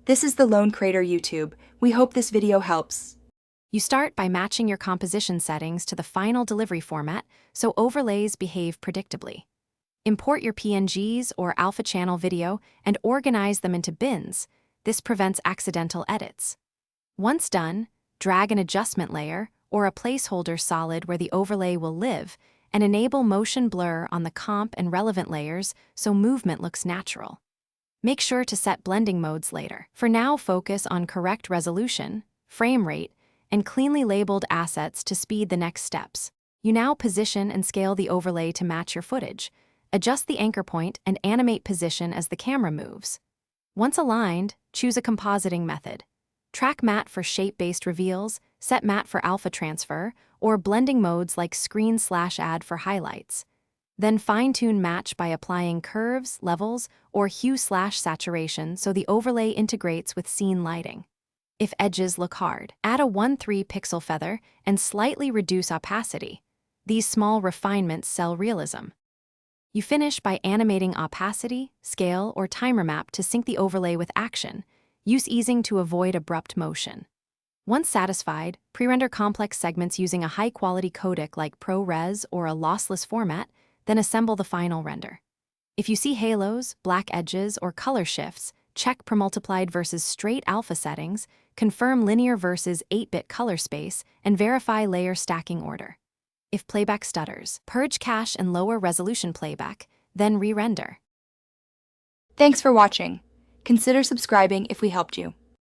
This is the Lone Crater YouTube. We hope this video helps. You start by matching your composition settings to the final delivery format so overlays behave predictably. Import your PNGs or alpha channel video and organize them into bins. This prevents accidental edits. Once done, drag an adjustment layer or a placeholder solid where the overlay will live and enable motion blur on the comp and relevant layers so movement looks natural. Make sure to set blending modes later. For now, focus on correct resolution, frame rate, and cleanly labeled assets to speed the next steps. You now position and scale the overlay to match your footage. Adjust the anchor point and animate position as the camera moves. Once aligned, choose a compositing method. Track matte for shape-based reveals, set matte for alpha transfer, or blending modes like screen/add for highlights. Then fine-tune match by applying curves, levels, or hue/saturation so the overlay integrates with scene lighting. If edges look hard, add a 1/3 pixel feather and slightly reduce opacity. These small refinements sell realism. You finish by animating opacity, scale, or timer map to sync the overlay with action. Use easing to avoid abrupt motion. Once satisfied, pre-render complex segments using a high-quality codec like ProRes or a lossless format, then assemble the final render. If you see halos, black edges, or color shifts, check premultiplied versus straight alpha settings, confirm linear versus 8-bit color space, and verify layer stacking order. If playback stutters, purge cache and lower resolution playback, then re-render. Thanks for watching. Consider subscribing if we helped you.